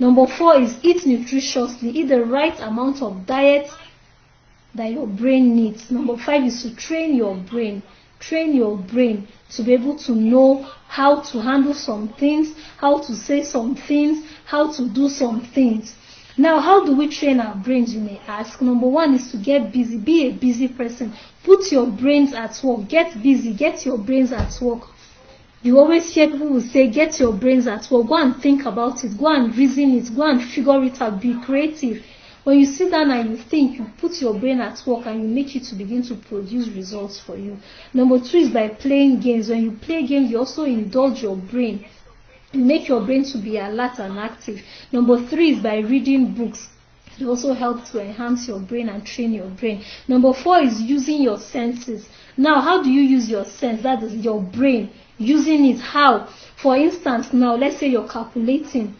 Number 4 is eat nutritiously. Eat the right amount of diet that your brain needs. Number 5 is to train your brain. Train your brain to be able to know how to handle some things, how to say some things, how to do some things. Now, how do we train our brains, you may ask? Number 1 is to get busy. Be a busy person. Put your brains at work. Get busy. Get your brains at work. You always hear people who say, get your brains at work. Go and think about it. Go and reason it. Go and figure it out. Be creative. When you sit down and you think, you put your brain at work and you make it to begin to produce results for you. Number 2 is by playing games. When you play games, you also indulge your brain. You make your brain to be alert and active. Number 3 is by reading books. It also helps to enhance your brain and train your brain. Number 4 is using your senses. Now, how do you use your sense? That is your brain. Using it how? For instance, now let's say you're calculating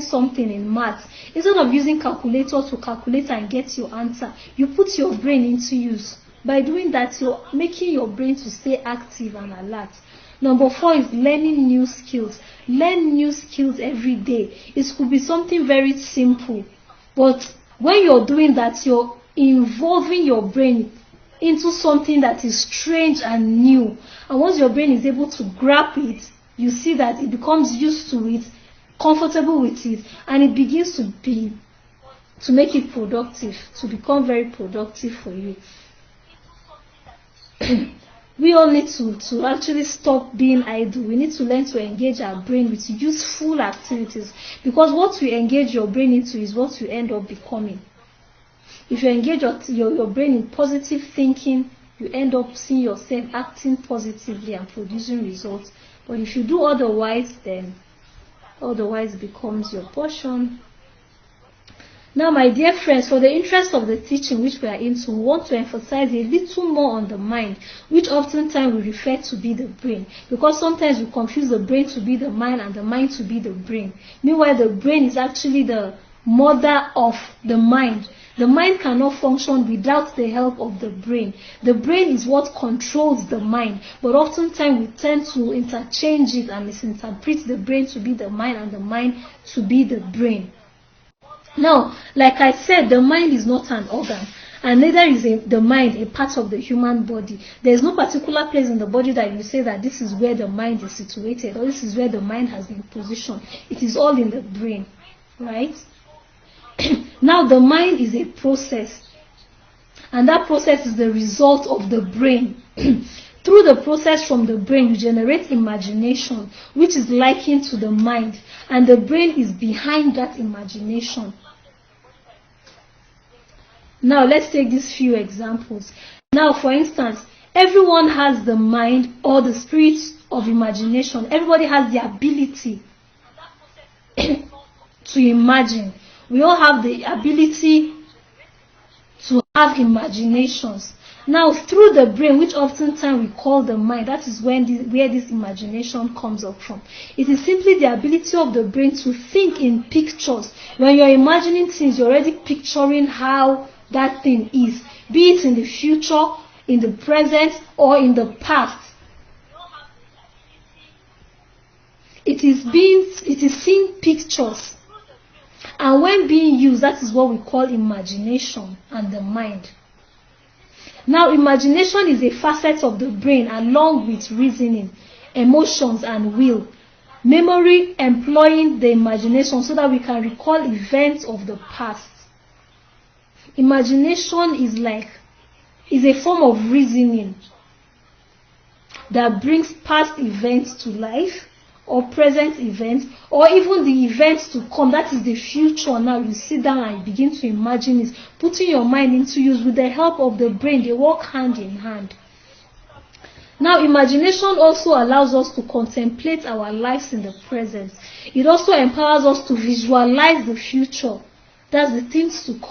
something in math. Instead of using calculator to calculate and get your answer, you put your brain into use. By doing that, you're making your brain to stay active and alert. Number 4 is learning new skills. Learn new skills every day. It could be something very simple, but when you're doing that, you're involving your brain into something that is strange and new. And once your brain is able to grab it, you see that it becomes used to it, comfortable with it, and it begins to make it productive, to become very productive for you. We all need to actually stop being idle. We need to learn to engage our brain with useful activities, because what you engage your brain into is what you end up becoming. If you engage your brain in positive thinking, you end up seeing yourself acting positively and producing results. But if you do otherwise, then otherwise becomes your portion. Now, my dear friends, for the interest of the teaching which we are into, we want to emphasize a little more on the mind, which oftentimes we refer to be the brain, because sometimes we confuse the brain to be the mind and the mind to be the brain. Meanwhile, the brain is actually the mother of the mind. The mind cannot function without the help of the brain. The brain is what controls the mind, but oftentimes we tend to interchange it and misinterpret the brain to be the mind and the mind to be the brain. Now, like I said, the mind is not an organ, and neither is the mind a part of the human body. There is no particular place in the body that you say that this is where the mind is situated, or this is where the mind has been positioned. It is all in the brain, right? Now, the mind is a process, and that process is the result of the brain. Through the process from the brain, you generate imagination, which is likened to the mind, and the brain is behind that imagination. Now, let's take these few examples. Now, for instance, everyone has the mind or the spirit of imagination. Everybody has the ability to imagine. We all have the ability to have imaginations. Now, through the brain, which oftentimes we call the mind, that is where this imagination comes up from. It is simply the ability of the brain to think in pictures. When you're imagining things, you're already picturing how that thing is, be it in the future, in the present, or in the past. It is seeing pictures. And when being used, that is what we call imagination and the mind. Now, imagination is a facet of the brain along with reasoning, emotions, and will. Memory employing the imagination so that we can recall events of the past. Imagination is a form of reasoning that brings past events to life, or present events, or even the events to come. That is the future. Now you sit down and you begin to imagine it, putting your mind into use with the help of the brain. They work hand in hand. Now, imagination also allows us to contemplate our lives in the present. It also empowers us to visualize the future. That's the things to come.